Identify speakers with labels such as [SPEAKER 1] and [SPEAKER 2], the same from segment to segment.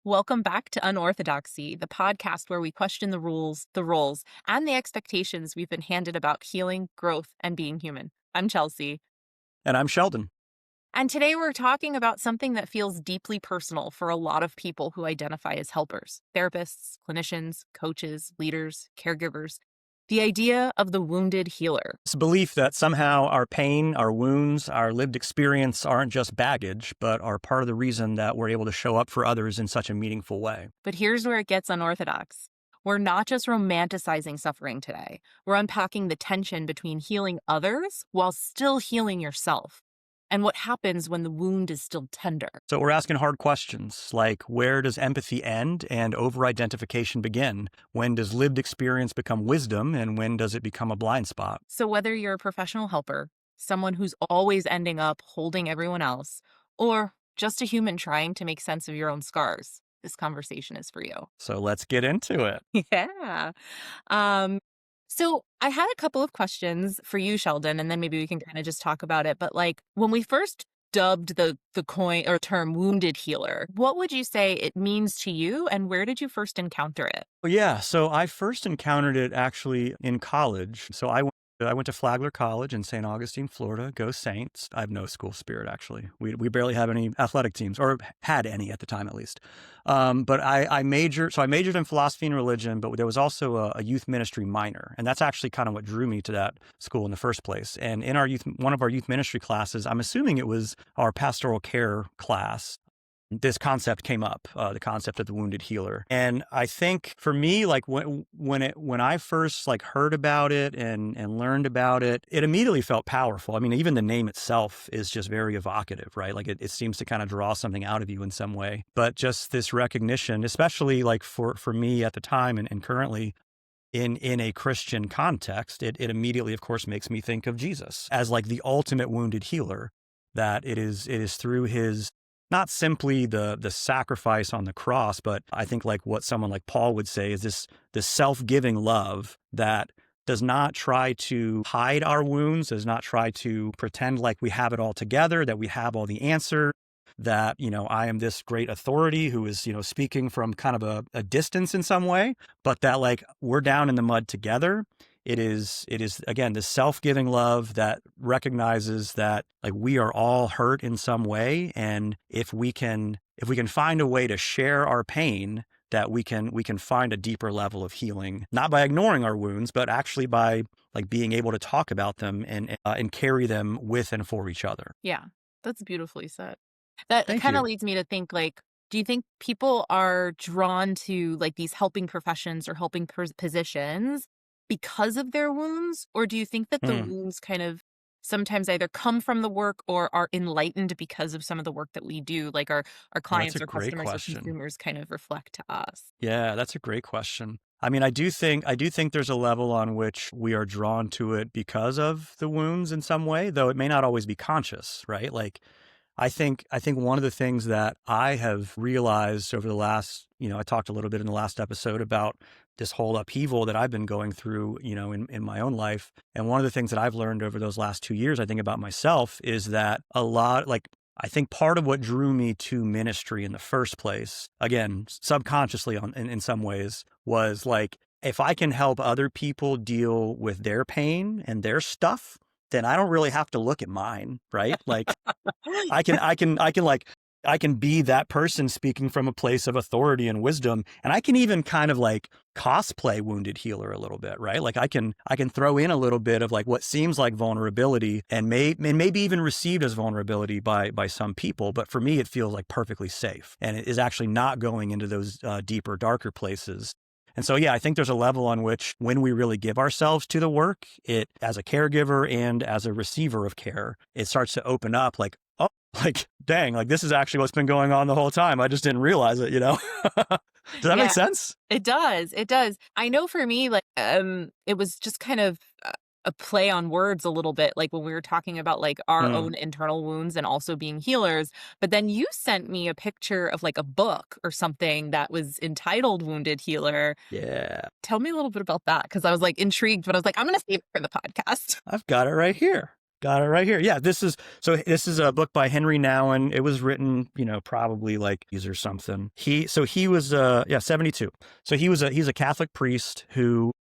[SPEAKER 1] Welcome back to UNOrthodoxY, the podcast where we question the rules, the roles, and the expectations we've been handed about healing, growth, and being human. I'm Chelsie.
[SPEAKER 2] And I'm Sheldon.
[SPEAKER 1] And today we're talking about something that feels deeply personal for a lot of people who identify as helpers: therapists, clinicians, coaches, leaders, caregivers. The idea of the wounded healer.
[SPEAKER 2] It's a belief that somehow our pain, our wounds, our lived experience aren't just baggage, but are part of the reason that we're able to show up for others in such a meaningful way.
[SPEAKER 1] But here's where it gets unorthodox. We're not just romanticizing suffering today. We're unpacking the tension between healing others while still healing yourself, and what happens when the wound is still tender.
[SPEAKER 2] So we're asking hard questions like, where does empathy end and over-identification begin? When does lived experience become wisdom, and when does it become a blind spot?
[SPEAKER 1] So whether you're a professional helper, someone who's always ending up holding everyone else, or just a human trying to make sense of your own scars, this conversation is for you.
[SPEAKER 2] So let's get into it.
[SPEAKER 1] Yeah. Um, so I had a couple of questions for you, Sheldon, and then maybe we can kind of just talk about it. But like when we first dubbed the coin or term wounded healer, what would you say it means to you, and where did you first encounter it?
[SPEAKER 2] Well, yeah, so I first encountered it actually in college. I went to Flagler College in St. Augustine, Florida. Go Saints. I have no school spirit, actually. We barely have any athletic teams, or had any at the time, at least. But I majored in philosophy and religion, but there was also a youth ministry minor. And that's actually kind of what drew me to that school in the first place. And in one of our youth ministry classes, I'm assuming it was our pastoral care class, this concept came up, the concept of the wounded healer. And I think for me, like when I first like heard about it and learned about it, it immediately felt powerful. I mean, even the name itself is just very evocative, right? Like it seems to kind of draw something out of you in some way. But just this recognition, especially like for me at the time and currently, in a Christian context, it immediately, of course, makes me think of Jesus as like the ultimate wounded healer. That it is through his, not simply the sacrifice on the cross, but I think like what someone like Paul would say is this self-giving love that does not try to hide our wounds, does not try to pretend like we have it all together, that we have all the answers, that, I am this great authority who is, speaking from kind of a distance in some way, but that like we're down in the mud together. It is again, this self-giving love that recognizes that like we are all hurt in some way. And if we can find a way to share our pain, that we can find a deeper level of healing, not by ignoring our wounds, but actually by like being able to talk about them and carry them with and for each other.
[SPEAKER 1] Yeah, that's beautifully said. That
[SPEAKER 2] Thank
[SPEAKER 1] kind of
[SPEAKER 2] you.
[SPEAKER 1] leads me to think like, do you think people are drawn to like these helping professions or helping positions because of their wounds? Or do you think that the
[SPEAKER 2] Hmm.
[SPEAKER 1] wounds kind of sometimes either come from the work or are enlightened because of some of the work that we do, like our
[SPEAKER 2] Well, that's a
[SPEAKER 1] clients or
[SPEAKER 2] great
[SPEAKER 1] customers or
[SPEAKER 2] question.
[SPEAKER 1] consumers kind of reflect to us?
[SPEAKER 2] Yeah, that's a great question. I mean, I do think there's a level on which we are drawn to it because of the wounds in some way, though it may not always be conscious, right? Like I think one of the things that I have realized over the last, I talked a little bit in the last episode about this whole upheaval that I've been going through, in my own life. And one of the things that I've learned over those last 2 years, I think about myself, is that I think part of what drew me to ministry in the first place, again, subconsciously in some ways, was like, if I can help other people deal with their pain and their stuff, then I don't really have to look at mine, right? Like I can be that person speaking from a place of authority and wisdom. And I can even kind of like cosplay wounded healer a little bit, right? Like I can throw in a little bit of like what seems like vulnerability and maybe even received as vulnerability by some people. But for me, it feels like perfectly safe. And it is actually not going into those deeper, darker places. And so, yeah, I think there's a level on which when we really give ourselves to the work, it, as a caregiver and as a receiver of care, it starts to open up like, oh, like, dang, like this is actually what's been going on the whole time. I just didn't realize it, Does that make
[SPEAKER 1] Yeah,
[SPEAKER 2] sense?
[SPEAKER 1] it does. It does. I know for me, like, it was just kind of a play on words a little bit, like when we were talking about like our
[SPEAKER 2] Mm,
[SPEAKER 1] own internal wounds and also being healers. But then you sent me a picture of like a book or something that was entitled Wounded Healer.
[SPEAKER 2] yeah,
[SPEAKER 1] Tell me a little bit about that because I was like intrigued, but I was like, I'm going to save it for the podcast.
[SPEAKER 2] I've got it right here. Got it right here. Yeah, this is a book by Henry Nouwen. It was written, probably like these or something. He was 72. So he's a Catholic priest who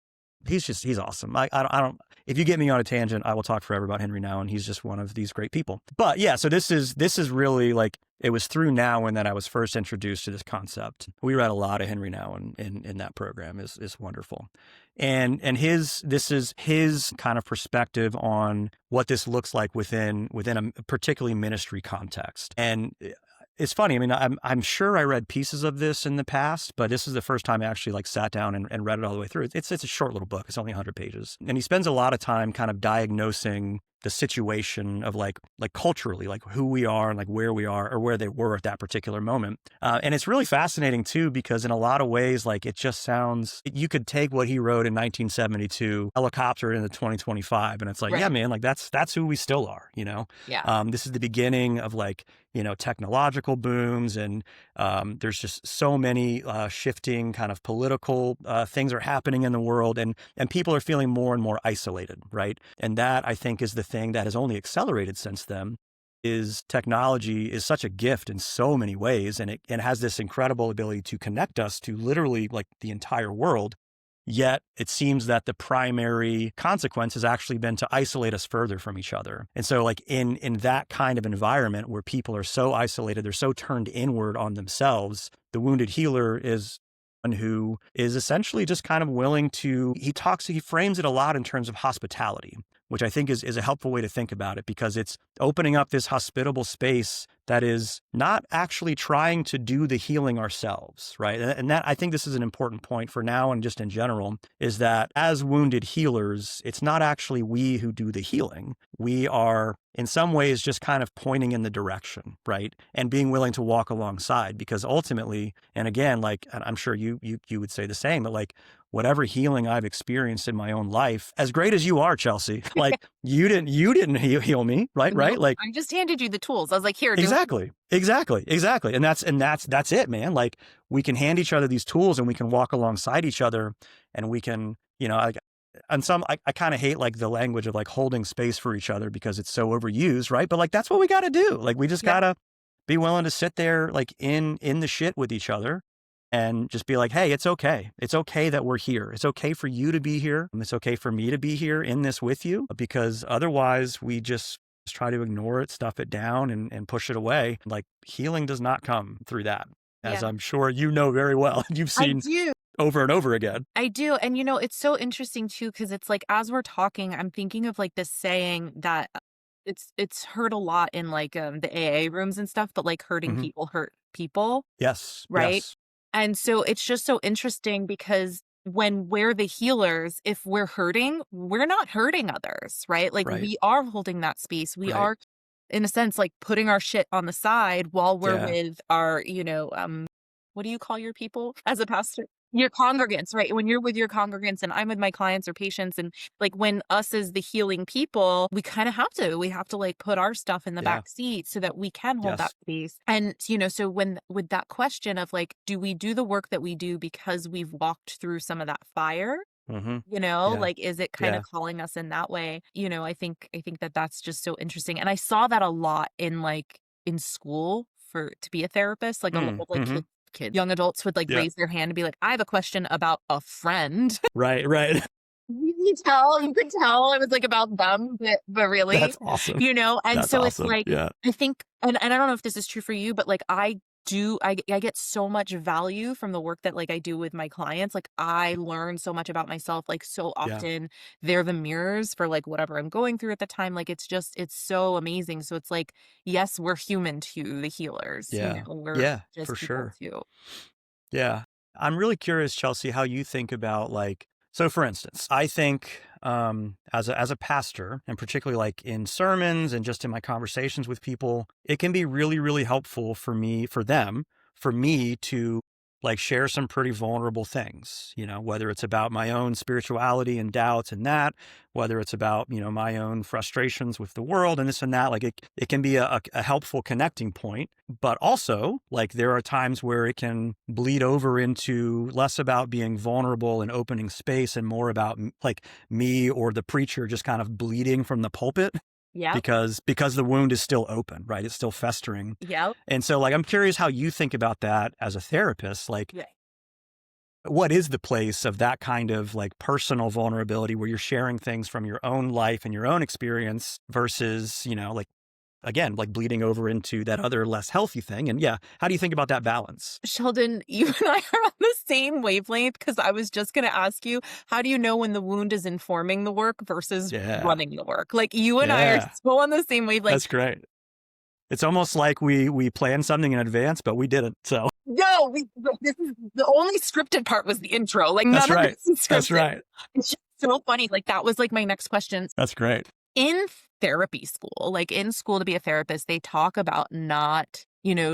[SPEAKER 2] he's awesome. I don't if you get me on a tangent, I will talk forever about Henry Nouwen. He's just one of these great people. But yeah, so this is really like, it was through Nouwen that I was first introduced to this concept. We read a lot of Henry Nouwen in that program. Is wonderful. And this is his kind of perspective on what this looks like within a particularly ministry context. And it's funny. I mean, I'm sure I read pieces of this in the past, but this is the first time I actually like sat down and read it all the way through. It's a short little book. It's only 100 pages, and he spends a lot of time kind of diagnosing the situation of like culturally, like who we are and like where we are or where they were at that particular moment. And it's really fascinating too, because in a lot of ways, like it just sounds, you could take what he wrote in 1972, helicopter into 2025. And it's like, yeah, man, like that's who we still are,
[SPEAKER 1] Yeah.
[SPEAKER 2] This is the beginning of like, technological booms, and there's just so many shifting kind of political things are happening in the world, and people are feeling more and more isolated, right? And that, I think, is the thing that has only accelerated since then. Is technology is such a gift in so many ways, and it has this incredible ability to connect us to literally like the entire world. Yet it seems that the primary consequence has actually been to isolate us further from each other. And so like in that kind of environment where people are so isolated, they're so turned inward on themselves, the wounded healer is one who is essentially just kind of willing to, he frames it a lot in terms of hospitality, which I think is a helpful way to think about it, because it's opening up this hospitable space that is not actually trying to do the healing ourselves, right? And that, I think this is an important point for now and just in general, is that as wounded healers, it's not actually we who do the healing. We are in some ways just kind of pointing in the direction, right? And being willing to walk alongside, because ultimately, and again, like, and I'm sure you would say the same, but like, whatever healing I've experienced in my own life, as great as you are, Chelsie, like you didn't heal me, right?
[SPEAKER 1] No,
[SPEAKER 2] Right? Like,
[SPEAKER 1] I just handed you the tools. I was like, here, do it.
[SPEAKER 2] Exactly. And that's it, man. Like we can hand each other these tools and we can walk alongside each other, and we can, like, and I kind of hate like the language of like holding space for each other because it's so overused, right? But like, that's what we got to do. Like, we just gotta be willing to sit there like in the shit with each other and just be like, hey, it's okay. It's okay that we're here. It's okay for you to be here. And it's okay for me to be here in this with you, because otherwise we just try to ignore it, stuff it down, and push it away. Like, healing does not come through that, as I'm sure you know very well. You've
[SPEAKER 1] I
[SPEAKER 2] seen
[SPEAKER 1] do.
[SPEAKER 2] over and over again.
[SPEAKER 1] I do. And it's so interesting too, because it's like, as we're talking, I'm thinking of like this saying that it's heard a lot in like the AA rooms and stuff, but like hurting
[SPEAKER 2] Mm-hmm.
[SPEAKER 1] people hurt people,
[SPEAKER 2] Yes.
[SPEAKER 1] right?
[SPEAKER 2] Yes.
[SPEAKER 1] And so it's just so interesting, because when we're the healers, if we're hurting, we're not hurting others, right? Like
[SPEAKER 2] Right.
[SPEAKER 1] we are holding that space. We
[SPEAKER 2] Right.
[SPEAKER 1] are, in a sense, like putting our shit on the side while we're
[SPEAKER 2] Yeah.
[SPEAKER 1] with our, what do you call your people as a pastor? Your congregants, right? When you're with your congregants and I'm with my clients or patients, and like when us as the healing people, we kind of we have to like put our stuff in the
[SPEAKER 2] Yeah.
[SPEAKER 1] back seat so that we can hold that
[SPEAKER 2] Yes.
[SPEAKER 1] space. And, so when, with that question of like, do we do the work that we do because we've walked through some of that fire?
[SPEAKER 2] Mm-hmm.
[SPEAKER 1] Like, is it kind
[SPEAKER 2] Yeah.
[SPEAKER 1] of calling us in that way? I think that that's just so interesting. And I saw that a lot in like in school to be a therapist, like a lot of like
[SPEAKER 2] Mm-hmm.
[SPEAKER 1] kids, young adults would like
[SPEAKER 2] Yeah.
[SPEAKER 1] raise their hand and be like, I have a question about a friend.
[SPEAKER 2] Right.
[SPEAKER 1] You could tell it was like about them, but really,
[SPEAKER 2] That's awesome.
[SPEAKER 1] and
[SPEAKER 2] That's
[SPEAKER 1] so it's
[SPEAKER 2] awesome.
[SPEAKER 1] like,
[SPEAKER 2] Yeah.
[SPEAKER 1] I think, and I don't know if this is true for you, but like I get so much value from the work that like I do with my clients. Like I learn so much about myself. Like so
[SPEAKER 2] Yeah.
[SPEAKER 1] often they're the mirrors for like whatever I'm going through at the time. Like it's so amazing. So it's like, yes, we're human too, the healers.
[SPEAKER 2] Yeah.
[SPEAKER 1] We're
[SPEAKER 2] Yeah,
[SPEAKER 1] just
[SPEAKER 2] for
[SPEAKER 1] people
[SPEAKER 2] sure.
[SPEAKER 1] too.
[SPEAKER 2] Yeah. I'm really curious, Chelsie, how you think about like, so for instance, I think as a pastor, and particularly like in sermons and just in my conversations with people, it can be really, really helpful for me to like share some pretty vulnerable things, whether it's about my own spirituality and doubts and that, whether it's about, my own frustrations with the world and this and that. Like it can be a helpful connecting point, but also like there are times where it can bleed over into less about being vulnerable and opening space and more about like me or the preacher just kind of bleeding from the pulpit.
[SPEAKER 1] Yep.
[SPEAKER 2] because the wound is still open, right? It's still festering.
[SPEAKER 1] Yep.
[SPEAKER 2] And so like, I'm curious how you think about that as a therapist. Like,
[SPEAKER 1] Yeah.
[SPEAKER 2] what is the place of that kind of like personal vulnerability where you're sharing things from your own life and your own experience versus, like, again, like bleeding over into that other less healthy thing? And yeah, how do you think about that balance?
[SPEAKER 1] Sheldon, you and I are on the same wavelength because I was just going to ask you, how do you know when the wound is informing the work versus
[SPEAKER 2] Yeah.
[SPEAKER 1] running the work? Like you and I are
[SPEAKER 2] Yeah.
[SPEAKER 1] so on the same wavelength.
[SPEAKER 2] That's great. It's almost like we planned something in advance, but we didn't. So
[SPEAKER 1] No, this is the only scripted part was the intro. Like
[SPEAKER 2] that's
[SPEAKER 1] none of
[SPEAKER 2] right.
[SPEAKER 1] this is
[SPEAKER 2] That's
[SPEAKER 1] scripted.
[SPEAKER 2] right.
[SPEAKER 1] It's just so funny. Like that was like my next question.
[SPEAKER 2] That's great.
[SPEAKER 1] In therapy school, like in school to be a therapist, they talk about not,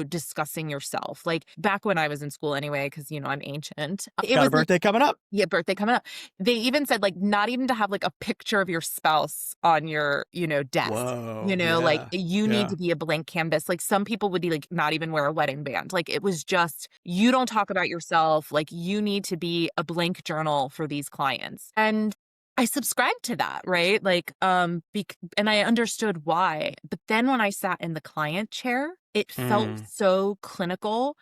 [SPEAKER 1] discussing yourself. Like back when I was in school anyway, because, I'm ancient. It
[SPEAKER 2] Got a
[SPEAKER 1] was like,
[SPEAKER 2] birthday coming up.
[SPEAKER 1] yeah, birthday coming up. They even said like not even to have like a picture of your spouse on your, desk.
[SPEAKER 2] Whoa.
[SPEAKER 1] Like
[SPEAKER 2] Yeah.
[SPEAKER 1] you need to be a blank canvas. Like some people would be like not even wear a wedding band. Like it was just, you don't talk about yourself. Like you need to be a blank journal for these clients. And I subscribed to that, right? Like, and I understood why. But then when I sat in the client chair, it felt so clinical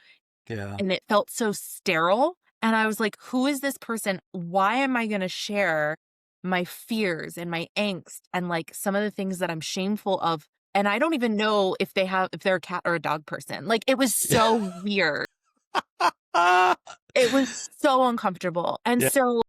[SPEAKER 2] Yeah.
[SPEAKER 1] and it felt so sterile. And I was like, who is this person? Why am I going to share my fears and my angst and like some of the things that I'm shameful of? And I don't even know if they're a cat or a dog person. Like it was so weird. It was so uncomfortable. And
[SPEAKER 2] Yeah.
[SPEAKER 1] so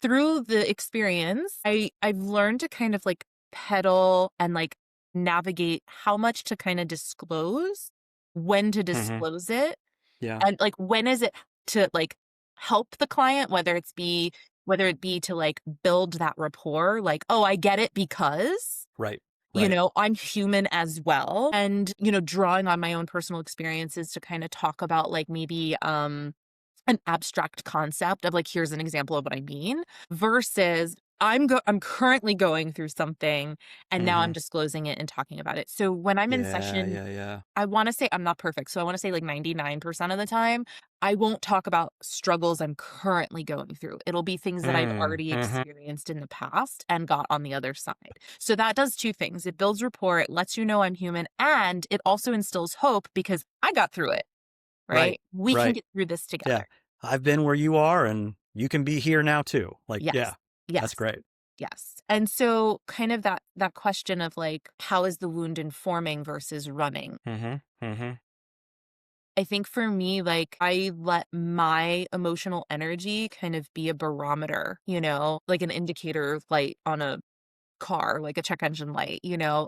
[SPEAKER 1] through the experience, I've learned to kind of like pedal and like navigate how much to kind of disclose, when to disclose it,
[SPEAKER 2] Yeah.
[SPEAKER 1] and like when is it to like help the client, whether it be to like build that rapport, like, oh, I get it because
[SPEAKER 2] Right. Right.
[SPEAKER 1] I'm human as well. And, drawing on my own personal experiences to kind of talk about like maybe an abstract concept of like, here's an example of what I mean, versus I'm currently going through something and now I'm disclosing it and talking about it. So when I'm in session,
[SPEAKER 2] Yeah.
[SPEAKER 1] I want to say I'm not perfect. So I want to say like 99% of the time, I won't talk about struggles I'm currently going through. It'll be things that I've already experienced in the past and got on the other side. So that does two things. It builds rapport, it lets you know I'm human, and it also instills hope because I got through it. Right? We can get through this
[SPEAKER 2] Yeah.
[SPEAKER 1] together.
[SPEAKER 2] I've been where you are and you can be here now too. Like,
[SPEAKER 1] Yes.
[SPEAKER 2] yeah,
[SPEAKER 1] Yes.
[SPEAKER 2] that's great.
[SPEAKER 1] Yes. And so kind of that question of like, how is the wound informing versus running? I think for me, like I let my emotional energy kind of be a barometer, like an indicator light on a car, like a check engine light,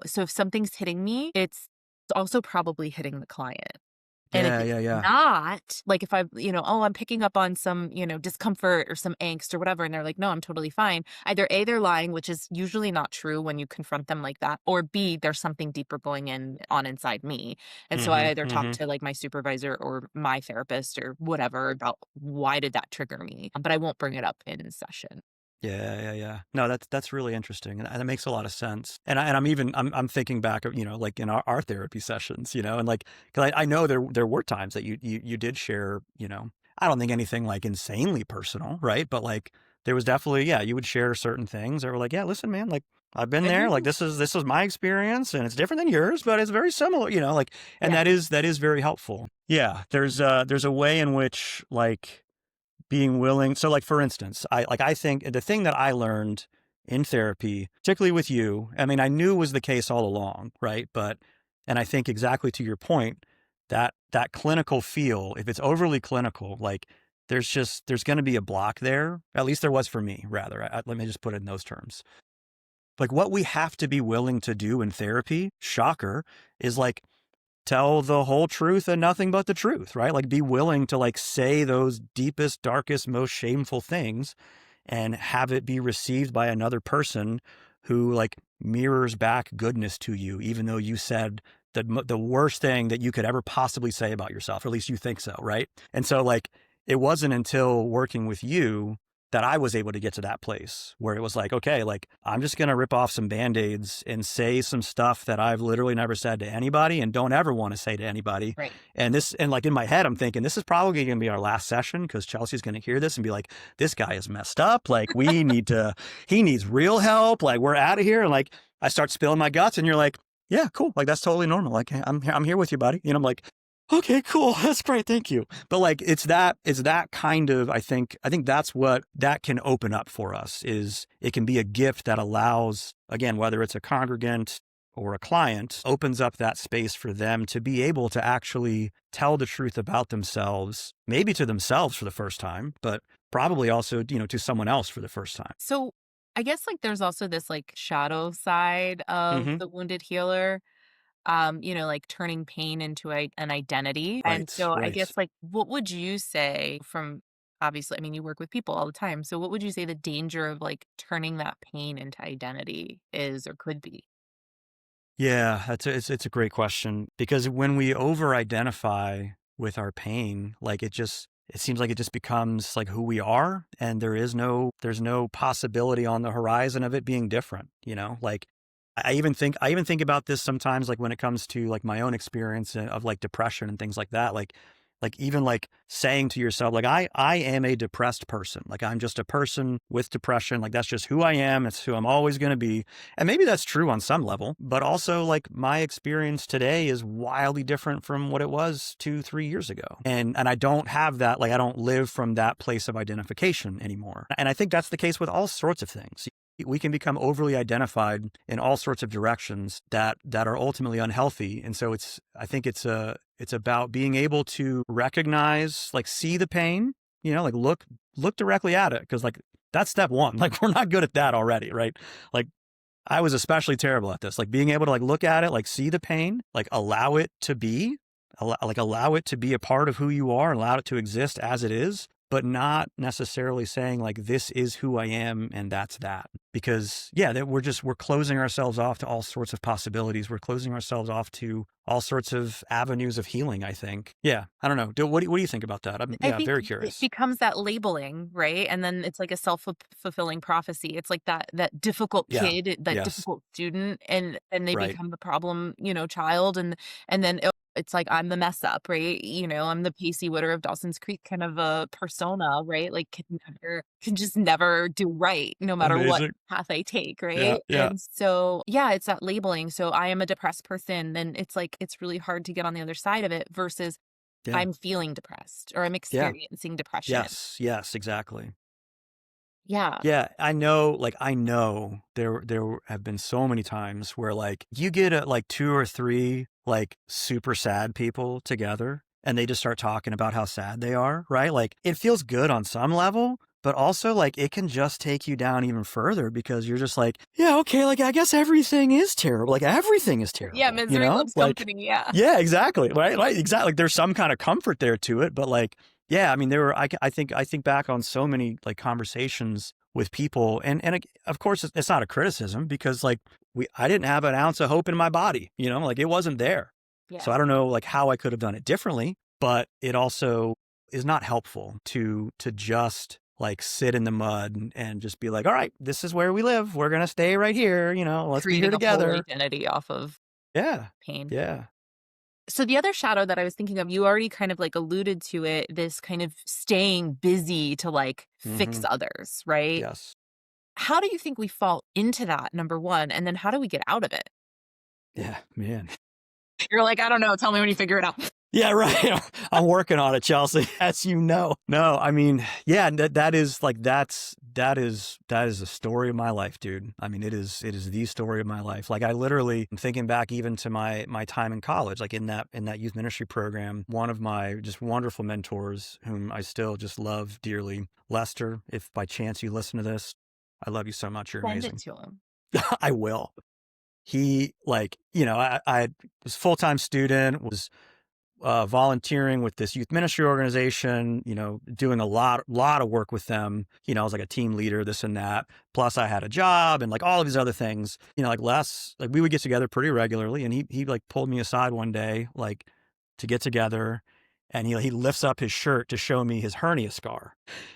[SPEAKER 1] So if something's hitting me, it's also probably hitting the client. And if it's
[SPEAKER 2] Yeah.
[SPEAKER 1] not, like if oh, I'm picking up on some, discomfort or some angst or whatever, and they're like, no, I'm totally fine. Either A, they're lying, which is usually not true when you confront them like that, or B, there's something deeper going on inside me. And so I either talk to like my supervisor or my therapist or whatever about why did that trigger me, but I won't bring it up in session.
[SPEAKER 2] Yeah. No, that's really interesting, and that makes a lot of sense. And I'm thinking back, like in our therapy sessions, and like, because I know there were times that you did share, I don't think anything like insanely personal, right? But like there was definitely, you would share certain things that were like, yeah, listen, man, like I've been there, like this is my experience, and it's different than yours, but it's very similar, like, and that is very helpful. Yeah, there's a way in which like being willing. So like, for instance, I think the thing that I learned in therapy, particularly with you, I mean, I knew was the case all along, right? And I think exactly to your point, that clinical feel, if it's overly clinical, like there's going to be a block there. At least there was for me, rather. Let me just put it in those terms. Like what we have to be willing to do in therapy, shocker, is like tell the whole truth and nothing but the truth, right? Like be willing to like say those deepest, darkest, most shameful things and have it be received by another person who like mirrors back goodness to you, even though you said the worst thing that you could ever possibly say about yourself, or at least you think so, right? And so like, it wasn't until working with you that I was able to get to that place where it was like, okay, like I'm just going to rip off some Band-Aids and say some stuff that I've literally never said to anybody and don't ever want to say to anybody.
[SPEAKER 1] Right.
[SPEAKER 2] And like in my head, I'm thinking this is probably going to be our last session because Chelsea's going to hear this and be like, this guy is messed up. Like he needs real help. Like we're out of here. And like, I start spilling my guts and you're like, yeah, cool. Like, that's totally normal. Like, I'm here with you, buddy. I'm like, okay, cool. That's great. Thank you. But like, it's that kind of, I think that's what that can open up for us, is it can be a gift that allows, again, whether it's a congregant or a client, opens up that space for them to be able to actually tell the truth about themselves, maybe to themselves for the first time, but probably also, to someone else for the first time.
[SPEAKER 1] So I guess like there's also this like shadow side of
[SPEAKER 2] Mm-hmm.
[SPEAKER 1] the wounded healer, like turning pain into an identity. And
[SPEAKER 2] Right.
[SPEAKER 1] so I
[SPEAKER 2] Right.
[SPEAKER 1] guess like what would you say from obviously, I mean, you work with people all the time. So what would you say the danger of like turning that pain into identity is or could be?
[SPEAKER 2] Yeah, it's a great question, because when we over identify with our pain, like it seems like it just becomes like who we are, and there's no possibility on the horizon of it being different, Like I even think about this sometimes, like when it comes to like my own experience of like depression and things like that, like even like saying to yourself, like I am a depressed person. Like I'm just a person with depression. Like that's just who I am. It's who I'm always going to be. And maybe that's true on some level, but also like my experience today is wildly different from what it was 2, 3 years ago. And I don't have that, like I don't live from that place of identification anymore. And I think that's the case with all sorts of things. We can become overly identified in all sorts of directions that are ultimately unhealthy. And so I think it's about being able to recognize, like see the pain, like look directly at it. Cause like that's step one. Like we're not good at that already, right? Like I was especially terrible at this, like being able to like look at it, like see the pain, like allow it to be a part of who you are, allow it to exist as it is, but not necessarily saying like, this is who I am and that's that. Because yeah, we're closing ourselves off to all sorts of possibilities. We're closing ourselves off to all sorts of avenues of healing, I think. Yeah, I don't know. What do you think about that?
[SPEAKER 1] I
[SPEAKER 2] Yeah,
[SPEAKER 1] think
[SPEAKER 2] very
[SPEAKER 1] it
[SPEAKER 2] curious.
[SPEAKER 1] becomes that labeling, right? And then it's like a self-fulfilling prophecy. It's like that difficult
[SPEAKER 2] Yeah.
[SPEAKER 1] kid, that
[SPEAKER 2] Yes.
[SPEAKER 1] difficult student, and they
[SPEAKER 2] Right.
[SPEAKER 1] become the problem, child, and then it's like I'm the mess up, right? I'm the Pacey Witter of Dawson's Creek kind of a persona, right? Like can just never do right no matter what
[SPEAKER 2] Amazing.
[SPEAKER 1] path I take,
[SPEAKER 2] Yeah.
[SPEAKER 1] right?
[SPEAKER 2] Yeah.
[SPEAKER 1] And so yeah, it's that labeling. So I am a depressed person, and it's like it's really hard to get on the other side of it versus
[SPEAKER 2] Yeah.
[SPEAKER 1] I'm feeling depressed or I'm
[SPEAKER 2] Yeah.
[SPEAKER 1] experiencing depression.
[SPEAKER 2] Yes. Yes. Exactly.
[SPEAKER 1] Yeah.
[SPEAKER 2] Yeah, I know there have been so many times where like you get like 2 or 3 like super sad people together and they just start talking about how sad they are, right? Like it feels good on some level, but also like it can just take you down even further because you're just like, yeah, okay, like I guess everything is terrible. Like everything is
[SPEAKER 1] Yeah,
[SPEAKER 2] terrible,
[SPEAKER 1] misery loves
[SPEAKER 2] Like
[SPEAKER 1] company, yeah.
[SPEAKER 2] yeah, exactly. Right. Like exactly. Like, there's some kind of comfort there to it, but like, yeah, I mean, I think back on so many like conversations with people, and of course it's not a criticism because like I didn't have an ounce of hope in my body, like it wasn't there. So
[SPEAKER 1] Yeah.
[SPEAKER 2] I don't know like how I could have done it differently, but it also is not helpful to just like sit in the mud and just be like, all right, this is where we live. We're going to stay right here. Let's be here
[SPEAKER 1] Creating a whole
[SPEAKER 2] together.
[SPEAKER 1] identity off of
[SPEAKER 2] Yeah.
[SPEAKER 1] pain.
[SPEAKER 2] Yeah.
[SPEAKER 1] So the other shadow that I was thinking of, you already kind of like alluded to it, this kind of staying busy to like fix
[SPEAKER 2] Mm-hmm.
[SPEAKER 1] others, right?
[SPEAKER 2] Yes.
[SPEAKER 1] How do you think we fall into that, number one? And then how do we get out of it?
[SPEAKER 2] Yeah, man.
[SPEAKER 1] You're like, I don't know. Tell me when you figure it out.
[SPEAKER 2] Yeah, right. I'm working on it, Chelsea, as you know. No, I mean, yeah, that is like that is the story of my life, dude. I mean, it is the story of my life. Like I literally am thinking back even to my time in college, like in that youth ministry program, one of my just wonderful mentors whom I still just love dearly, Lester, if by chance you listen to this, I love you so much. You're
[SPEAKER 1] Send it
[SPEAKER 2] amazing.
[SPEAKER 1] to him.
[SPEAKER 2] I will. He like, I was a full-time student, was volunteering with this youth ministry organization, doing a lot of work with them. I was like a team leader, this and that. Plus I had a job and like all of these other things, like like we would get together pretty regularly. And he like pulled me aside one day, like to get together. And he lifts up his shirt to show me his hernia scar.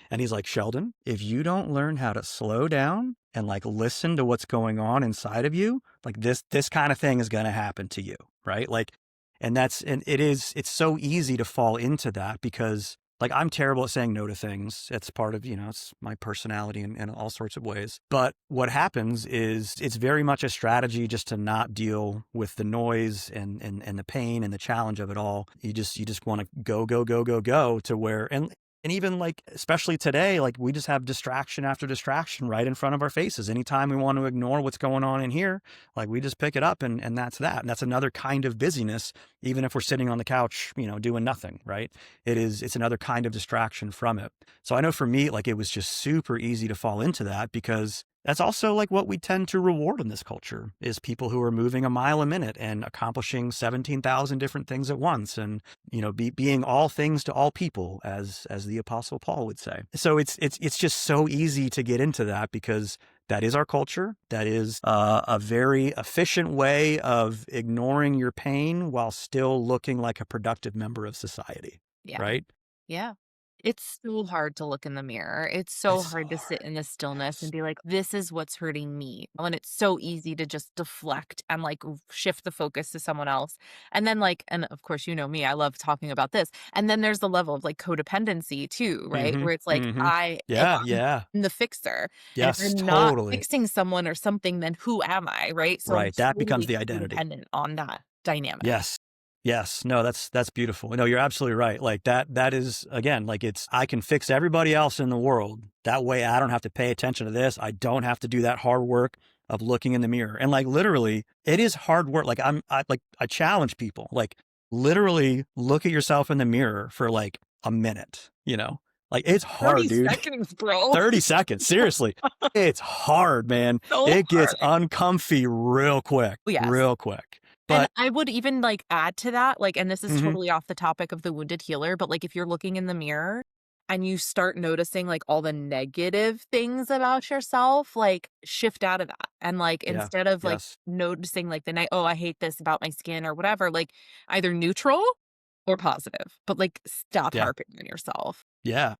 [SPEAKER 2] And he's like, Sheldon, if you don't learn how to slow down and like listen to what's going on inside of you, like this kind of thing is going to happen to you. Right. Like, and it's so easy to fall into that because Like, I'm terrible at saying no to things. It's part of, it's my personality in all sorts of ways. But what happens is it's very much a strategy just to not deal with the noise and the pain and the challenge of it all. You just want to go to where, and even like, especially today, like we just have distraction after distraction right in front of our faces. Anytime we want to ignore what's going on in here, like we just pick it up and that's that. And that's another kind of busyness, even if we're sitting on the couch, doing nothing, right? It's another kind of distraction from it. So I know for me, like it was just super easy to fall into that because that's also like what we tend to reward in this culture is people who are moving a mile a minute and accomplishing 17,000 different things at once and, being all things to all people, as the Apostle Paul would say. So it's just so easy to get into that because that is our culture. That is a very efficient way of ignoring your pain while still looking like a productive member of society,
[SPEAKER 1] Yeah.
[SPEAKER 2] right?
[SPEAKER 1] Yeah. It's so hard to look in the mirror. It's so
[SPEAKER 2] It's so
[SPEAKER 1] hard to sit
[SPEAKER 2] hard.
[SPEAKER 1] in the stillness and
[SPEAKER 2] Yes.
[SPEAKER 1] be like, this is what's hurting me. When it's so easy to just deflect and like shift the focus to someone else. And then, like, and of course, you know me, I love talking about this. And then there's the level of like codependency too, right?
[SPEAKER 2] Mm-hmm.
[SPEAKER 1] Where it's like,
[SPEAKER 2] Mm-hmm.
[SPEAKER 1] if
[SPEAKER 2] Yeah.
[SPEAKER 1] I'm
[SPEAKER 2] Yeah.
[SPEAKER 1] the fixer and if
[SPEAKER 2] Yes.
[SPEAKER 1] I'm not
[SPEAKER 2] Totally.
[SPEAKER 1] fixing someone or something, then who am I? Right. So I'm
[SPEAKER 2] Right. That becomes
[SPEAKER 1] totally
[SPEAKER 2] the identity.
[SPEAKER 1] codependent on that dynamic.
[SPEAKER 2] Yes. Yes. No, that's beautiful. No, you're absolutely right. Like that is again, like I can fix everybody else in the world. That way I don't have to pay attention to this. I don't have to do that hard work of looking in the mirror. And like literally, it is hard work. Like I challenge people. Like literally look at yourself in the mirror for like a minute, Like it's
[SPEAKER 1] 30
[SPEAKER 2] hard, dude.
[SPEAKER 1] seconds, bro.
[SPEAKER 2] 30 seconds. Seriously. It's hard, man.
[SPEAKER 1] So
[SPEAKER 2] It gets
[SPEAKER 1] hard.
[SPEAKER 2] uncomfy real quick,
[SPEAKER 1] Yes.
[SPEAKER 2] real quick.
[SPEAKER 1] And
[SPEAKER 2] But
[SPEAKER 1] I would even, like, add to that, like, and this is
[SPEAKER 2] mhm,
[SPEAKER 1] totally off the topic of the wounded healer, but, like, if you're looking in the mirror and you start noticing, like, all the negative things about yourself, like, shift out of that. And, like,
[SPEAKER 2] yeah,
[SPEAKER 1] instead of, like,
[SPEAKER 2] yes,
[SPEAKER 1] noticing, like, the night, "Oh, I hate this about my skin," or whatever, like, either neutral or positive, but, like, stop
[SPEAKER 2] yeah,
[SPEAKER 1] harping on yourself.
[SPEAKER 2] yeah,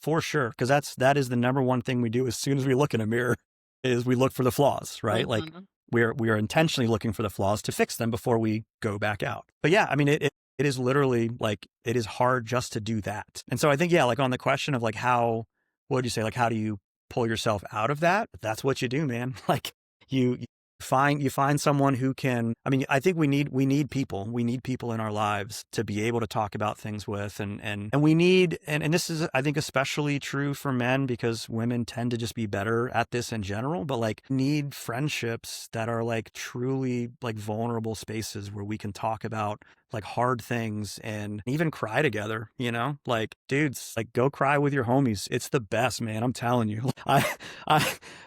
[SPEAKER 2] for sure. Because that is the number one thing we do as soon as we look in a mirror is we look for the flaws, right? Like
[SPEAKER 1] Mhm.
[SPEAKER 2] we are intentionally looking for the flaws to fix them before we go back out. But yeah, I mean it is literally like it is hard just to do that. And so I think yeah, like on the question of like what would you say, like how do you pull yourself out of that? That's what you do, man. Like you you find someone who can. I mean, I think we need people. We need people in our lives to be able to talk about things with, and we need, and this is I think especially true for men because women tend to just be better at this in general, but like need friendships that are like truly like vulnerable spaces where we can talk about like hard things and even cry together, like dudes, like go cry with your homies. It's the best, man. I'm telling you. I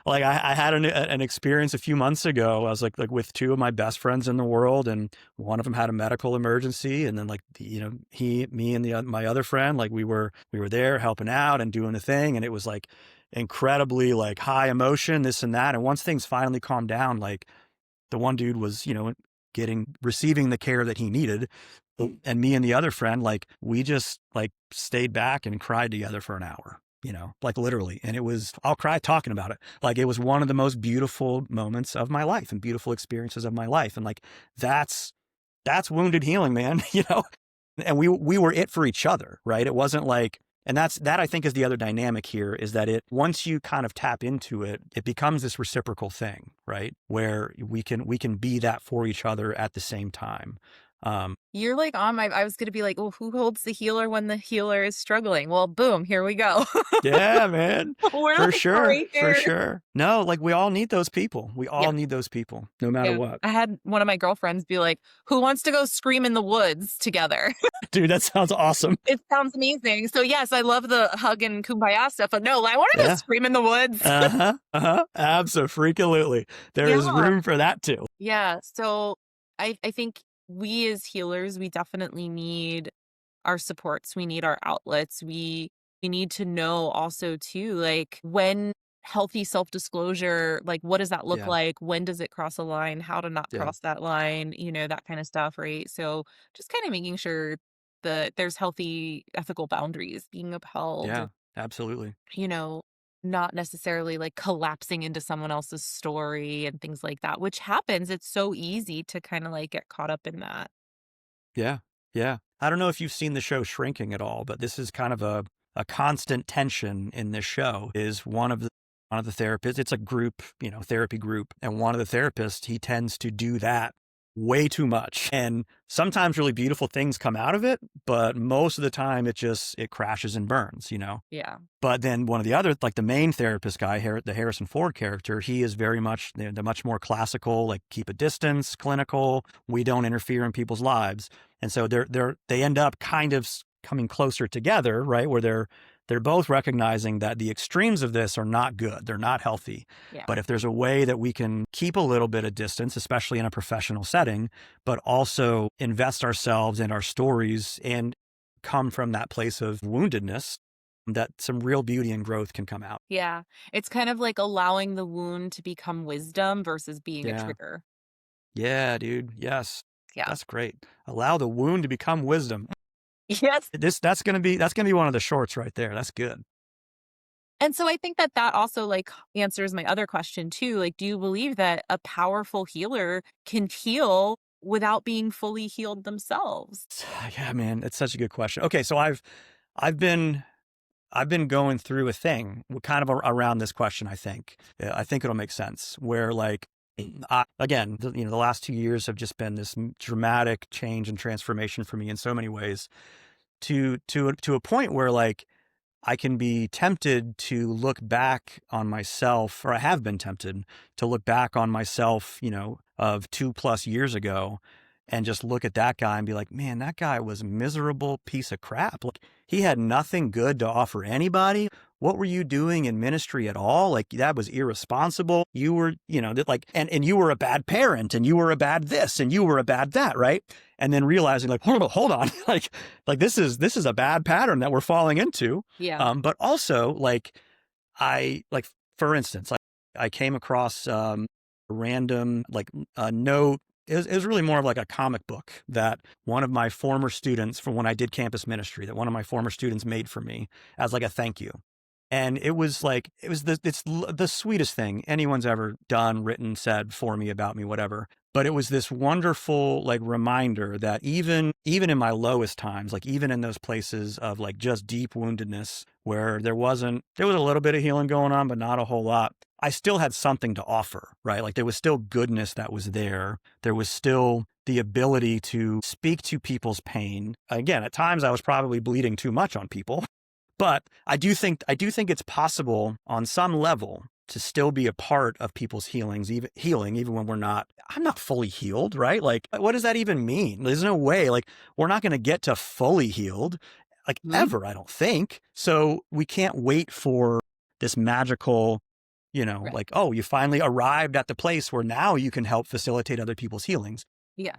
[SPEAKER 2] like I had an experience a few months ago. I was like with two of my best friends in the world, and one of them had a medical emergency, and then like me and my other friend, like we were there helping out and doing the thing, and it was like incredibly like high emotion, this and that. And once things finally calmed down, like the one dude was receiving the care that he needed, and me and the other friend, like we just like stayed back and cried together for an hour, like literally. And I'll cry talking about it. Like it was one of the most beautiful moments of my life and beautiful experiences of my life. And like, that's wounded healing, man, and we were it for each other. Right. It wasn't like, and that I think is the other dynamic here is that once you kind of tap into it, it becomes this reciprocal thing, right? Where we can be that for each other at the same time.
[SPEAKER 1] You're, like, on my I was gonna be like, "Well, who holds the healer when the healer is struggling?" Well, boom, here we go.
[SPEAKER 2] Yeah, man.
[SPEAKER 1] We're,
[SPEAKER 2] For
[SPEAKER 1] like,
[SPEAKER 2] sure.
[SPEAKER 1] right
[SPEAKER 2] For
[SPEAKER 1] there.
[SPEAKER 2] sure. No, like we all need those people. We
[SPEAKER 1] Yeah,
[SPEAKER 2] all need those people, no matter
[SPEAKER 1] yeah.
[SPEAKER 2] what.
[SPEAKER 1] I had one of my girlfriends be like, "Who wants to go scream in the woods together?"
[SPEAKER 2] Dude, that sounds awesome.
[SPEAKER 1] It sounds amazing. So, yes, I love the hug and kumbaya stuff, but no, I wanna go
[SPEAKER 2] Yeah.
[SPEAKER 1] scream in the woods.
[SPEAKER 2] Uh-huh. Uh-huh. Absolutely. There is
[SPEAKER 1] Yeah.
[SPEAKER 2] room for that too.
[SPEAKER 1] Yeah, so I think we as healers, we definitely need our supports, we need our outlets, we need to know also too, like, when healthy self-disclosure, like, what does that look
[SPEAKER 2] Yeah.
[SPEAKER 1] like? When does it cross a line? How to not
[SPEAKER 2] Yeah.
[SPEAKER 1] cross that line, that kinda stuff, right? So, just kinda making sure that there's healthy ethical boundaries being upheld,
[SPEAKER 2] Yeah. Absolutely.
[SPEAKER 1] you know, not necessarily like collapsing into someone else's story and things like that, which happens. It's so easy to kind of like get caught up in that.
[SPEAKER 2] Yeah. Yeah. I don't know if you've seen the show Shrinking at all, but this is kind of a constant tension in this show. Is one of the therapists, it's a group, therapy group, and one of the therapists, he tends to do that way too much. And sometimes really beautiful things come out of it, but most of the time it crashes and burns.
[SPEAKER 1] Yeah.
[SPEAKER 2] But then one of the other, like the main therapist guy, the Harrison Ford character, he is very much the much more classical, like keep a distance, clinical. We don't interfere in people's lives, and so they end up kind of coming closer together, right? Where they're both recognizing that the extremes of this are not good, they're not healthy.
[SPEAKER 1] Yeah.
[SPEAKER 2] But if there's a way that we can keep a little bit of distance, especially in a professional setting, but also invest ourselves in our stories and come from that place of woundedness, that some real beauty and growth can come out.
[SPEAKER 1] Yeah. It's kind of like allowing the wound to become wisdom versus being a
[SPEAKER 2] Yeah.
[SPEAKER 1] trigger.
[SPEAKER 2] Yeah, dude. Yes.
[SPEAKER 1] Yeah.
[SPEAKER 2] That's great. Allow the wound to become wisdom.
[SPEAKER 1] Yes.
[SPEAKER 2] That's gonna be one of the shorts right there. That's good.
[SPEAKER 1] And so I think that that also like answers my other question too. Like, do you believe that a powerful healer can heal without being fully healed themselves?
[SPEAKER 2] Yeah, man. It's such a good question. Okay, so I've been going through a thing kind of around this question. I think. Yeah, I think it'll make sense. Where like, again, the last 2 years have just been this dramatic change and transformation for me in so many ways. To a point where like I can be tempted to look back on myself, or I have been tempted to look back on myself, of 2+ years ago, and just look at that guy and be like, man, that guy was a miserable piece of crap. Like, he had nothing good to offer anybody. What were you doing in ministry at all? Like, that was irresponsible. You were, and you were a bad parent, and you were a bad this, and you were a bad that, right? And then realizing like, hold on, like this is a bad pattern that we're falling into.
[SPEAKER 1] Yeah.
[SPEAKER 2] But also like, for instance, like I came across a random like a note. It was really more of like a comic book that one of my former students from when I did campus ministry, that one of my former students made for me as like a thank you. And it's the sweetest thing anyone's ever done, written, said for me, about me, whatever. But it was this wonderful like reminder that even in my lowest times, like even in those places of like just deep woundedness where there was a little bit of healing going on, but not a whole lot, I still had something to offer, right? Like there was still goodness that was there. There was still the ability to speak to people's pain. Again, at times I was probably bleeding too much on people. But I do think it's possible on some level to still be a part of people's healing, even when I'm not fully healed, right? Like, what does that even mean? There's no way, like, we're not going to get to fully healed, like
[SPEAKER 1] Mhm.
[SPEAKER 2] ever, I don't think. So we can't wait for this magical,
[SPEAKER 1] Right.
[SPEAKER 2] like, oh, you finally arrived at the place where now you can help facilitate other people's healings.
[SPEAKER 1] Yeah.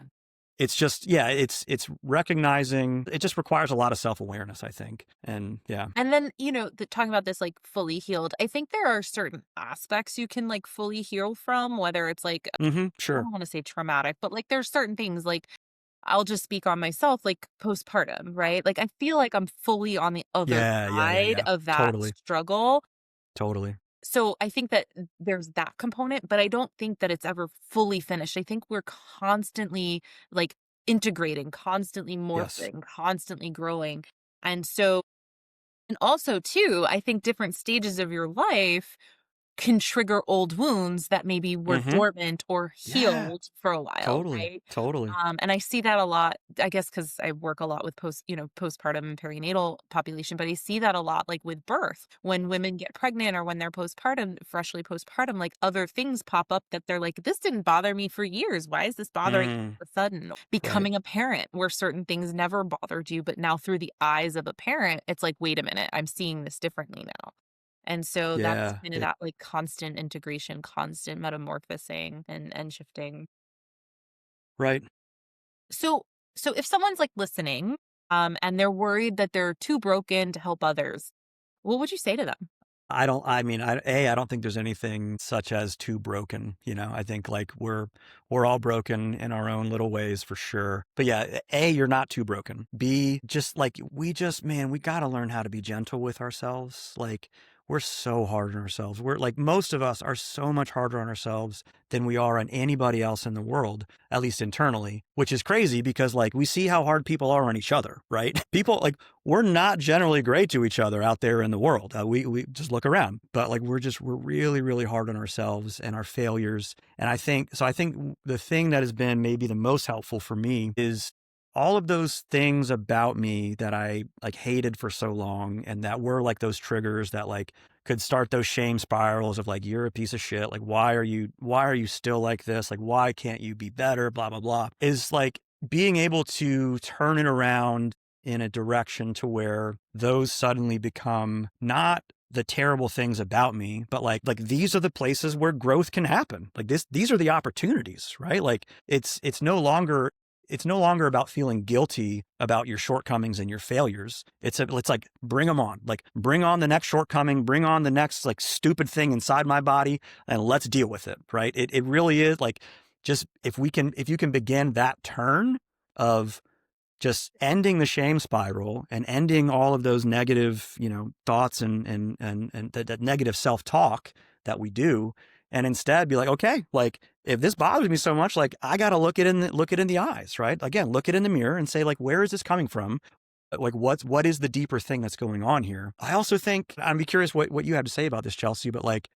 [SPEAKER 2] It's just, yeah, it's recognizing, it just requires a lot of self-awareness, I think. And yeah.
[SPEAKER 1] And then, talking about this like fully healed, I think there are certain aspects you can like fully heal from, whether it's like, I
[SPEAKER 2] Sure.
[SPEAKER 1] don't want to say traumatic, but like there's certain things like I'll just speak on myself, like postpartum, right? Like I feel like I'm fully on the other
[SPEAKER 2] Yeah, yeah, yeah,
[SPEAKER 1] side
[SPEAKER 2] yeah.
[SPEAKER 1] of that
[SPEAKER 2] Totally,
[SPEAKER 1] struggle.
[SPEAKER 2] totally.
[SPEAKER 1] So I think that there's that component, but I don't think that it's ever fully finished. I think we're constantly like integrating, constantly
[SPEAKER 2] Yes.
[SPEAKER 1] morphing, constantly growing. And so, and also too, I think different stages of your life can trigger old wounds that maybe were
[SPEAKER 2] Mhm.
[SPEAKER 1] dormant or
[SPEAKER 2] Yeah.
[SPEAKER 1] healed for a while,
[SPEAKER 2] Totally,
[SPEAKER 1] right?
[SPEAKER 2] totally.
[SPEAKER 1] And I see that a lot, I guess, because I work a lot with postpartum and perinatal population, but I see that a lot like with birth. When women get pregnant or when they're freshly postpartum, like other things pop up that they're like, this didn't bother me for years. Why is this bothering me
[SPEAKER 2] Mm,
[SPEAKER 1] all of a sudden?
[SPEAKER 2] right.
[SPEAKER 1] Becoming a parent where certain things never bothered you, but now through the eyes of a parent, it's like, wait a minute, I'm seeing this differently now. And so that's
[SPEAKER 2] Yeah,
[SPEAKER 1] kind of that like constant integration, constant metamorphosing and shifting.
[SPEAKER 2] right.
[SPEAKER 1] So so if someone's like listening, and they're worried that they're too broken to help others, what would you say to them?
[SPEAKER 2] I don't think there's anything such as too broken, I think like we're all broken in our own little ways for sure. But yeah, you're not too broken. B, just like man, we got to learn how to be gentle with ourselves. Like we're so hard on ourselves. We're like, most of us are so much harder on ourselves than we are on anybody else in the world, at least internally, which is crazy because like we see how hard people are on each other, right? People like, we're not generally great to each other out there in the world. We just look around, but like, we're really, really hard on ourselves and our failures. And I think the thing that has been maybe the most helpful for me is all of those things about me that I like hated for so long and that were like those triggers that like could start those shame spirals of like, you're a piece of shit. Like, why are you still like this? Like, why can't you be better? Blah, blah, blah. Is like being able to turn it around in a direction to where those suddenly become not the terrible things about me, but like these are the places where growth can happen. Like these are the opportunities, right? Like it's no longer about feeling guilty about your shortcomings and your failures. It's like, bring them on, like bring on the next shortcoming, bring on the next like stupid thing inside my body and let's deal with it. Right. It really is like, just if you can begin that turn of just ending the shame spiral and ending all of those negative, thoughts and that negative self-talk that we do. And instead be like, okay, like if this bothers me so much, like I got to look it in the eyes, right? Again, look it in the mirror and say like, where is this coming from? Like what is the deeper thing that's going on here? I also think, I'd be curious what you have to say about this, Chelsie, but like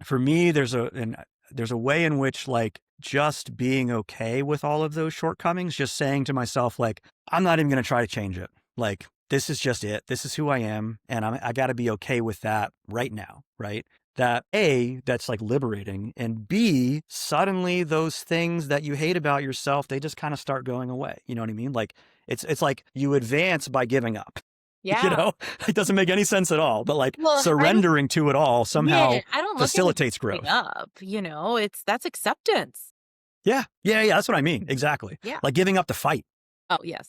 [SPEAKER 2] for me, there's a way in which like just being okay with all of those shortcomings, just saying to myself, like, I'm not even going to try to change it. Like, this is just it. This is who I am. And I got to be okay with that right now. Right. That that's like liberating, and B, suddenly those things that you hate about yourself, they just kind of start going away. You know what I mean? Like it's like you advance by giving up.
[SPEAKER 1] Yeah.
[SPEAKER 2] It doesn't make any sense at all, but like
[SPEAKER 1] Well,
[SPEAKER 2] surrendering to it all somehow
[SPEAKER 1] I don't look at it
[SPEAKER 2] facilitates
[SPEAKER 1] as giving
[SPEAKER 2] growth.
[SPEAKER 1] up, that's acceptance.
[SPEAKER 2] Yeah. That's what I mean. Exactly.
[SPEAKER 1] Yeah.
[SPEAKER 2] Like giving up the fight,
[SPEAKER 1] Oh, yes.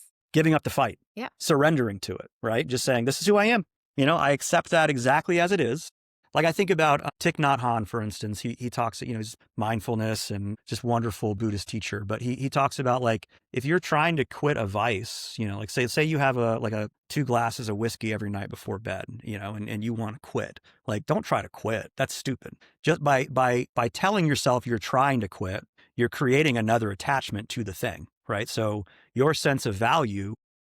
[SPEAKER 2] Yeah. Surrendering to it, right? Just saying, this is who I am. I accept that exactly as it is. Like I think about Thich Nhat Hanh, for instance. He talks, he's mindfulness and just wonderful Buddhist teacher. But he talks about like, if you're trying to quit a vice, like say you have a 2 glasses of whiskey every night before bed, and you want to quit. Like, don't try to quit. That's stupid. Just by telling yourself you're trying to quit, you're creating another attachment to the thing, right? So your sense of value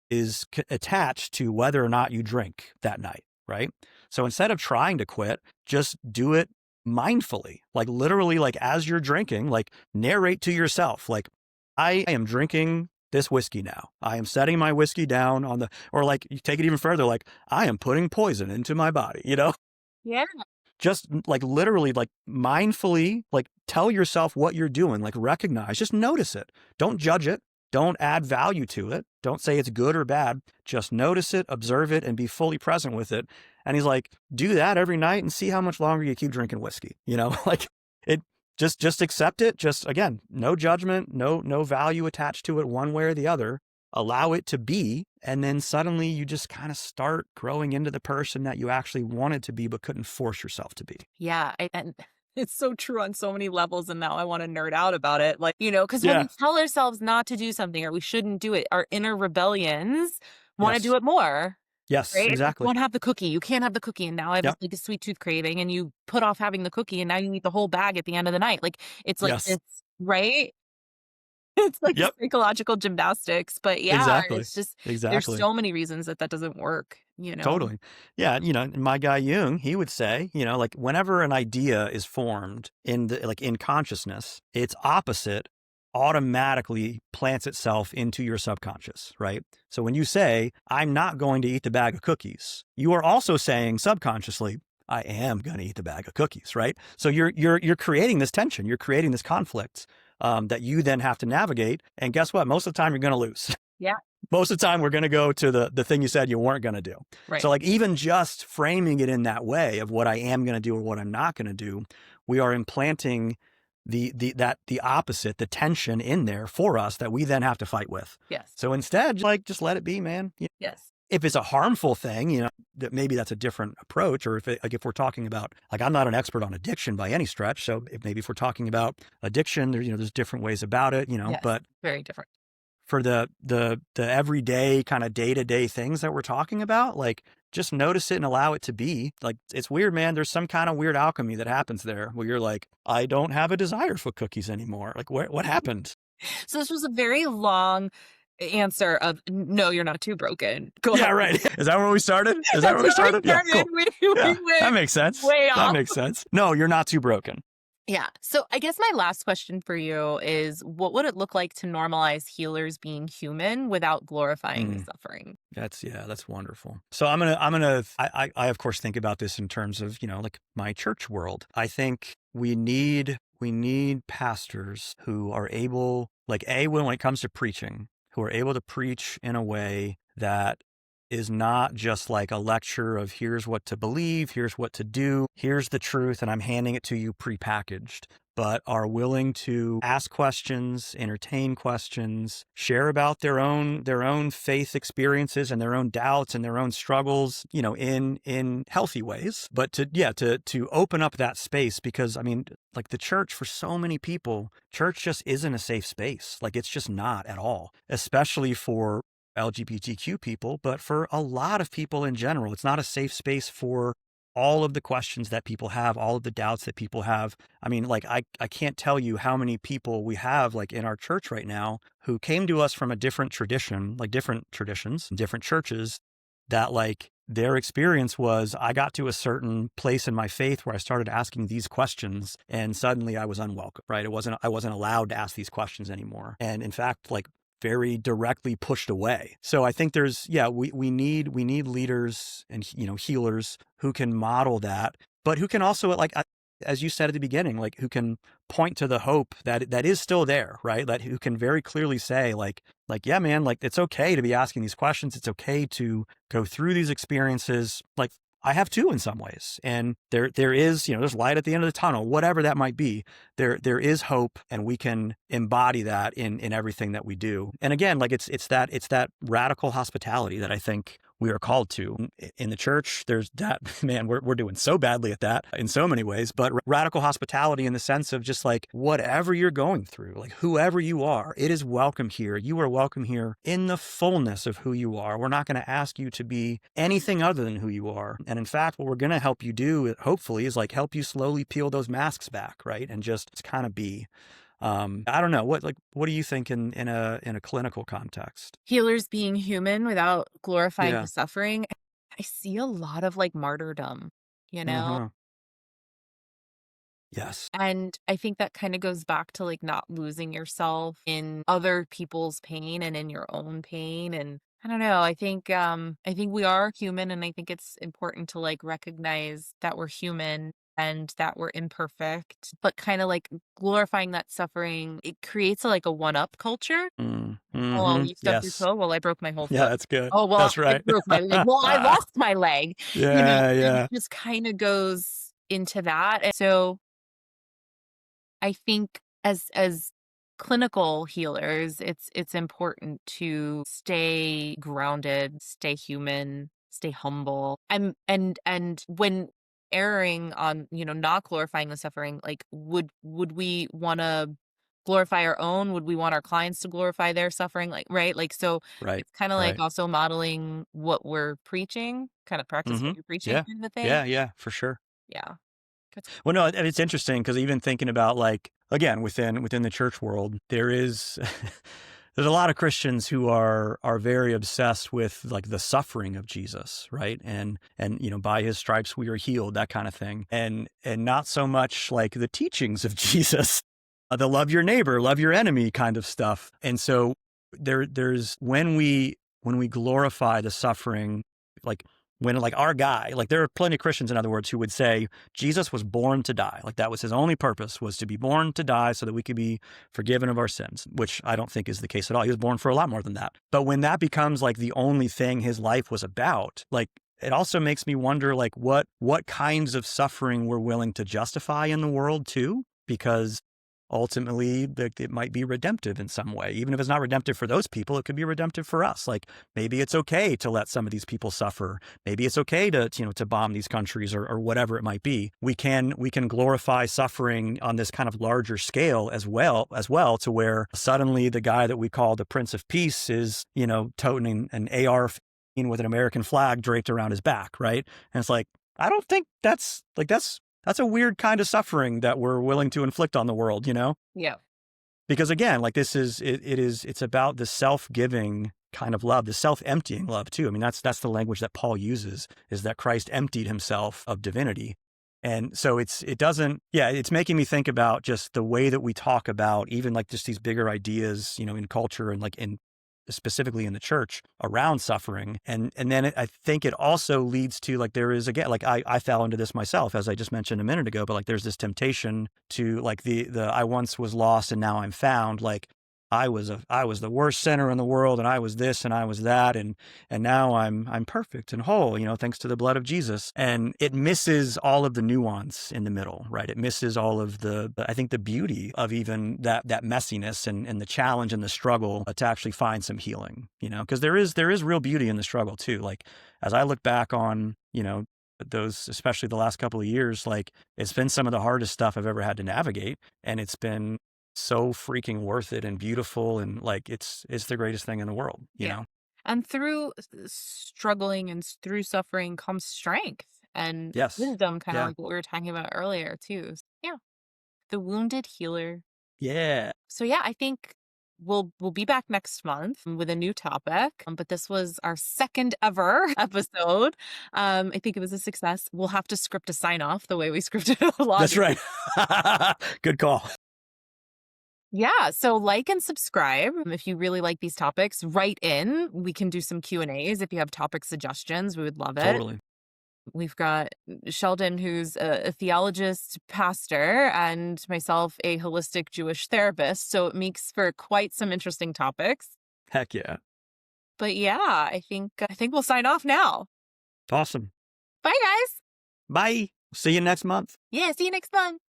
[SPEAKER 2] is attached to whether or not you drink that night, right? So instead of trying to quit, just do it mindfully, like literally, like as you're drinking, like narrate to yourself, like, I am drinking this whiskey now. I am setting my whiskey down or like you take it even further, like I am putting poison into my body,
[SPEAKER 1] Yeah.
[SPEAKER 2] just like literally, like mindfully, like tell yourself what you're doing, like recognize, just notice it. Don't judge it. Don't add value to it. Don't say it's good or bad. Just notice it, observe it, and be fully present with it. And he's like, do that every night and see how much longer you keep drinking whiskey. Like it, just accept it. Just again, no judgment, no value attached to it one way or the other. Allow it to be. And then suddenly you just kind of start growing into the person that you actually wanted to be, but couldn't force yourself to be.
[SPEAKER 1] Yeah. And it's so true on so many levels. And now I want to nerd out about it. Like, because when we tell ourselves not to do something or we shouldn't do it, our inner rebellions want to do it more.
[SPEAKER 2] Yes,
[SPEAKER 1] right?
[SPEAKER 2] exactly.
[SPEAKER 1] You won't have the cookie. You can't have the cookie. And now I have like a sweet tooth craving, and you put off having the cookie, and now you eat the whole bag at the end of the night. Like, it's like, it's right. It's like psychological gymnastics, but
[SPEAKER 2] Exactly.
[SPEAKER 1] it's just, there's so many reasons that doesn't work,
[SPEAKER 2] Totally. Yeah. My guy Jung, he would say, like whenever an idea is formed in consciousness, its opposite automatically plants itself into your subconscious, right? So when you say, I'm not going to eat the bag of cookies, you are also saying subconsciously, I am going to eat the bag of cookies, right? So you're creating this tension, you're creating this conflict that you then have to navigate. And guess what? Most of the time you're going to lose.
[SPEAKER 1] Yeah.
[SPEAKER 2] Most of the time we're going to go to the thing you said you weren't going to do.
[SPEAKER 1] Right.
[SPEAKER 2] So like even just framing it in that way of what I am going to do or what I'm not going to do, we are implanting the opposite, the tension in there for us that we then have to fight with.
[SPEAKER 1] Yes.
[SPEAKER 2] So instead, like, just let it be, man.
[SPEAKER 1] Yes.
[SPEAKER 2] If it's a harmful thing, that maybe that's a different approach. Or if we're talking about, like, I'm not an expert on addiction by any stretch. So if we're talking about addiction, there's different ways about it,
[SPEAKER 1] yes,
[SPEAKER 2] but
[SPEAKER 1] very different.
[SPEAKER 2] For the everyday kind of day-to-day things that we're talking about, like, just notice it and allow it to be. Like, it's weird, man. There's some kind of weird alchemy that happens there where you're like, I don't have a desire for cookies anymore. Like, what happened?
[SPEAKER 1] So this was a very long answer of no, you're not too broken. Go
[SPEAKER 2] Yeah,
[SPEAKER 1] ahead.
[SPEAKER 2] right. Is that where we started? Is that
[SPEAKER 1] That's
[SPEAKER 2] where we
[SPEAKER 1] where
[SPEAKER 2] started? Yeah, cool.
[SPEAKER 1] We
[SPEAKER 2] Yeah,
[SPEAKER 1] went
[SPEAKER 2] that makes sense.
[SPEAKER 1] way
[SPEAKER 2] That
[SPEAKER 1] off.
[SPEAKER 2] makes sense. No, you're not too broken.
[SPEAKER 1] Yeah. So I guess my last question for you is what would it look like to normalize healers being human without glorifying the suffering?
[SPEAKER 2] That's wonderful. So I of course think about this in terms of, like my church world. I think we need pastors who are able, like, when it comes to preaching, who are able to preach in a way that is not just like a lecture of here's what to believe, here's what to do, here's the truth, and I'm handing it to you prepackaged, but are willing to ask questions, entertain questions, share about their own faith experiences and their own doubts and their own struggles, in healthy ways. But to open up that space, because I mean, like, the church, for so many people, church just isn't a safe space. Like, it's just not at all, especially for LGBTQ people, but for a lot of people in general. It's not a safe space for all of the questions that people have, all of the doubts that people have. I mean, like, I can't tell you how many people we have, like, in our church right now who came to us from a different tradition, like different traditions, different churches, that, like, their experience was, I got to a certain place in my faith where I started asking these questions and suddenly I was unwelcome, right? I wasn't allowed to ask these questions anymore. And in fact, like, very directly pushed away. So I think we need leaders and, healers who can model that, but who can also, like, as you said at the beginning, like, who can point to the hope that is still there, right? That who can very clearly say, like, yeah, man, like, it's okay to be asking these questions. It's okay to go through these experiences. Like, I have too in some ways. And there is, there's light at the end of the tunnel, whatever that might be. There is hope, and we can embody that in everything that we do. And again, like, it's that radical hospitality that I think we are called to in the church. There's that, man, we're doing so badly at that in so many ways, but radical hospitality in the sense of just, like, whatever you're going through, like, whoever you are, it is welcome here. You are welcome here in the fullness of who you are. We're not going to ask you to be anything other than who you are. And in fact, what we're going to help you do, hopefully, is, like, help you slowly peel those masks back, right? And just kind of be. I don't know, what do you think in a clinical context?
[SPEAKER 1] Healers being human without glorifying
[SPEAKER 2] Yeah.
[SPEAKER 1] the suffering. I see a lot of, like, martyrdom, you know?
[SPEAKER 2] Uh-huh. Yes.
[SPEAKER 1] And I think that kind of goes back to, like, not losing yourself in other people's pain and in your own pain. And I don't know, I think we are human, and I think it's important to, like, recognize that we're human and that we're imperfect, but kind of, like, glorifying that suffering, it creates like a one-up culture. Oh, you stubbed your
[SPEAKER 2] Yes.
[SPEAKER 1] toe? Well, I broke my whole foot.
[SPEAKER 2] Yeah, that's good.
[SPEAKER 1] Oh, well,
[SPEAKER 2] That's
[SPEAKER 1] I
[SPEAKER 2] right.
[SPEAKER 1] broke my leg. Well, I lost my leg.
[SPEAKER 2] Yeah,
[SPEAKER 1] And
[SPEAKER 2] yeah.
[SPEAKER 1] it just kind of goes into that. And so I think as clinical healers, it's important to stay grounded, stay human, stay humble. And when erring on, not glorifying the suffering, like, would we want to glorify our own? Would we want our clients to glorify their suffering? Like, right? Like, so
[SPEAKER 2] Right,
[SPEAKER 1] it's kind of like
[SPEAKER 2] right.
[SPEAKER 1] also modeling what we're preaching, kind of practice what
[SPEAKER 2] Mm-hmm.
[SPEAKER 1] you're preaching
[SPEAKER 2] Yeah,
[SPEAKER 1] kind of thing.
[SPEAKER 2] yeah, for sure.
[SPEAKER 1] Yeah. That's-
[SPEAKER 2] Well, no, and it's interesting because even thinking about, like, again, within the church world, there is there's a lot of Christians who are very obsessed with, like, the suffering of Jesus, right? And by his stripes we are healed, that kind of thing. And not so much like the teachings of Jesus, the love your neighbor, love your enemy kind of stuff. And so there's when we glorify the suffering, like, when, like, our guy, like, there are plenty of Christians, in other words, who would say Jesus was born to die. Like, that was his only purpose, was to be born to die so that we could be forgiven of our sins, which I don't think is the case at all. He was born for a lot more than that. But when that becomes, like, the only thing his life was about, like, it also makes me wonder, like, what kinds of suffering we're willing to justify in the world too, because ultimately it might be redemptive in some way. Even if it's not redemptive for those people, it could be redemptive for us. Like, maybe it's okay to let some of these people suffer. Maybe it's okay to bomb these countries or whatever it might be. We can glorify suffering on this kind of larger scale as well, to where suddenly the guy that we call the Prince of Peace is, toting an AR with an American flag draped around his back, right? And it's like, I don't think that's a weird kind of suffering that we're willing to inflict on the world, you know?
[SPEAKER 1] Yeah.
[SPEAKER 2] Because again, like it's about the self-giving kind of love, the self-emptying love too. I mean, that's the language that Paul uses, is that Christ emptied himself of divinity. And so it's making me think about just the way that we talk about even like just these bigger ideas, you know, in culture and like specifically in the church around suffering. And then I think it also leads to like, there is, again, like I fell into this myself, as I just mentioned a minute ago, but like there's this temptation to like the I once was lost and now I'm found. Like I was the worst sinner in the world, and I was this and I was that, and now I'm perfect and whole, you know, thanks to the blood of Jesus. And it misses all of the nuance in the middle, right? It misses all of I think the beauty of even that messiness and the challenge and the struggle to actually find some healing, you know, because there is real beauty in the struggle too. Like as I look back on, you know, those, especially the last couple of years, like it's been some of the hardest stuff I've ever had to navigate, and it's been so freaking worth it and beautiful, and like it's the greatest thing in the world, you know?
[SPEAKER 1] And through struggling and through suffering comes strength and
[SPEAKER 2] Yes.
[SPEAKER 1] wisdom, kind of
[SPEAKER 2] Yeah.
[SPEAKER 1] like what we were talking about earlier too. Yeah. The wounded healer.
[SPEAKER 2] Yeah.
[SPEAKER 1] So yeah, I think we'll be back next month with a new topic. But this was our second ever episode. I think it was a success. We'll have to script a sign off the way we scripted a lot.
[SPEAKER 2] That's right. Good call.
[SPEAKER 1] Yeah, so like and subscribe if you really like these topics. Write in. We can do some Q&As if you have topic suggestions. We would love it.
[SPEAKER 2] Totally.
[SPEAKER 1] We've got Sheldon, who's a theologist, pastor, and myself, a holistic Jewish therapist. So it makes for quite some interesting topics.
[SPEAKER 2] Heck yeah.
[SPEAKER 1] But yeah, I think we'll sign off now.
[SPEAKER 2] Awesome.
[SPEAKER 1] Bye, guys.
[SPEAKER 2] Bye. See you next month.
[SPEAKER 1] Yeah, see you next month.